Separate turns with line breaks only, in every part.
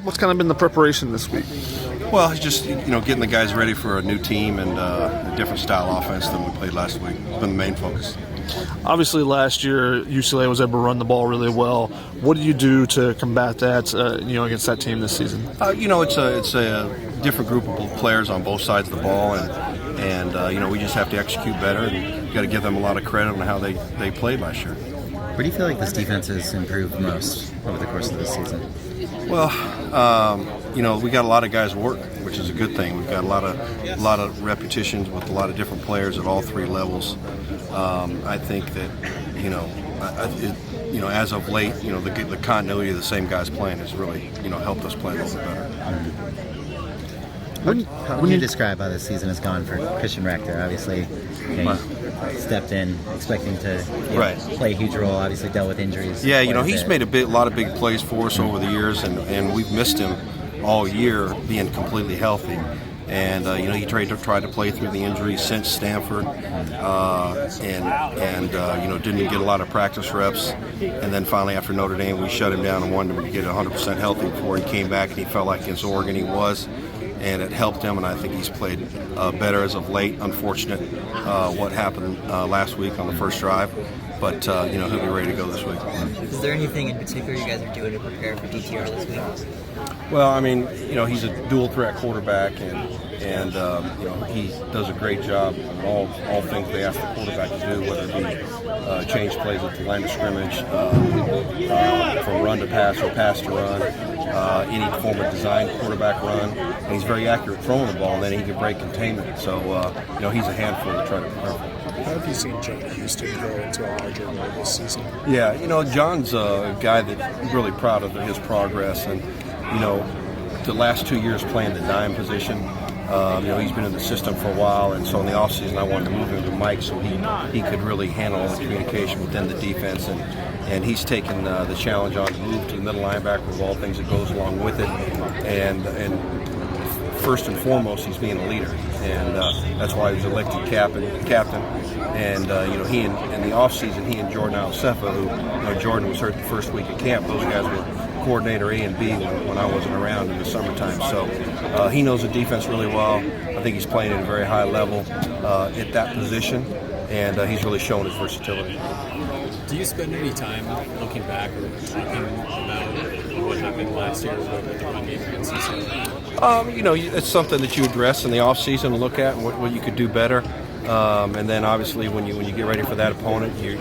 What's kind of been the preparation this week?
Well, it's just getting the guys ready for a new team and a different style offense than we played last week. It's been the main focus.
Obviously, last year UCLA was able to run the ball really well. What do you do to combat that? Against that team this season.
It's a different group of players on both sides of the ball, and we just have to execute better. And you got to give them a lot of credit on how they played last year.
Where do you feel like this defense has improved most over the course of this season?
Well, we got a lot of guys work, which is a good thing. We've got a lot of repetitions with a lot of different players at all three levels. I think that as of late, the continuity of the same guys playing has really helped us play a little bit better.
How would you describe how this season has gone for Christian Rector? Obviously, you stepped in expecting to play a huge role. Obviously, dealt with injuries.
Yeah, he's made a lot of big plays for us over the years, and we've missed him all year being completely healthy. And he tried to play through the injuries since Stanford, and didn't get a lot of practice reps. And then finally, after Notre Dame, we shut him down and wanted him to get 100% healthy before he came back. And he felt like against Oregon he was, and it helped him. And I think he's played better as of late. Unfortunate what happened last week on the first drive. But he'll be ready to go this week.
Is there anything in particular you guys are doing to prepare for DTR this week?
Well, he's a dual threat quarterback, and he does a great job on all things they ask the quarterback to do, whether it be change plays at the line of scrimmage, from run to pass or pass to run, any form of design quarterback run. And he's very accurate throwing the ball, and then he can break containment. So he's a handful to try to prepare for.
How have you seen John Houston grow into a larger role this season?
Yeah, John's a guy that I'm really proud of his progress, and the last 2 years playing the dime position. He's been in the system for a while, and so in the offseason I wanted to move him to Mike so he could really handle all the communication within the defense, and he's taken the challenge on to move to the middle linebacker with all things that goes along with it, and first and foremost he's being a leader, and that's why he was elected captain. And he in the offseason, he and Jordan Alcefa, who Jordan was hurt the first week of camp, those guys were coordinator A and B when I wasn't around in the summertime. So he knows the defense really well. I think he's playing at a very high level at that position, and he's really shown his versatility.
Do you spend any time looking back or talking about what happened last year with the run game against UCLA?
It's something that you address in the offseason and look at and what you could do better. And then obviously when you get ready for that opponent, you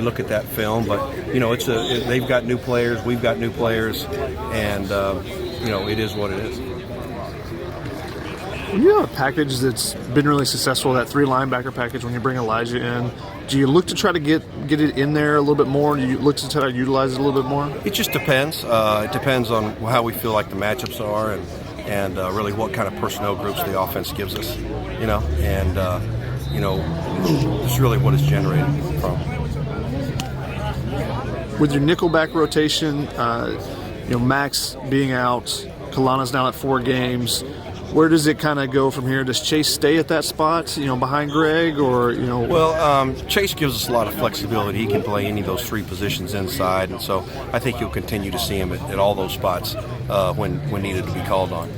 look at that film. But they've got new players, we've got new players, and it is what it is.
When you have a package that's been really successful, that 3 linebacker package, when you bring Elijah in, do you look to try to get it in there a little bit more? Do you look to try to utilize it a little bit more?
It just depends. It depends on how we feel like the matchups are, and really what kind of personnel groups the offense gives us. It's really what it's generated from.
With your nickelback rotation, Max being out, Kalana's now at 4 games. Where does it kind of go from here? Does Chase stay at that spot, behind Greg, or
Well, Chase gives us a lot of flexibility. He can play any of those 3 positions inside, and so I think you'll continue to see him at all those spots when needed to be called on.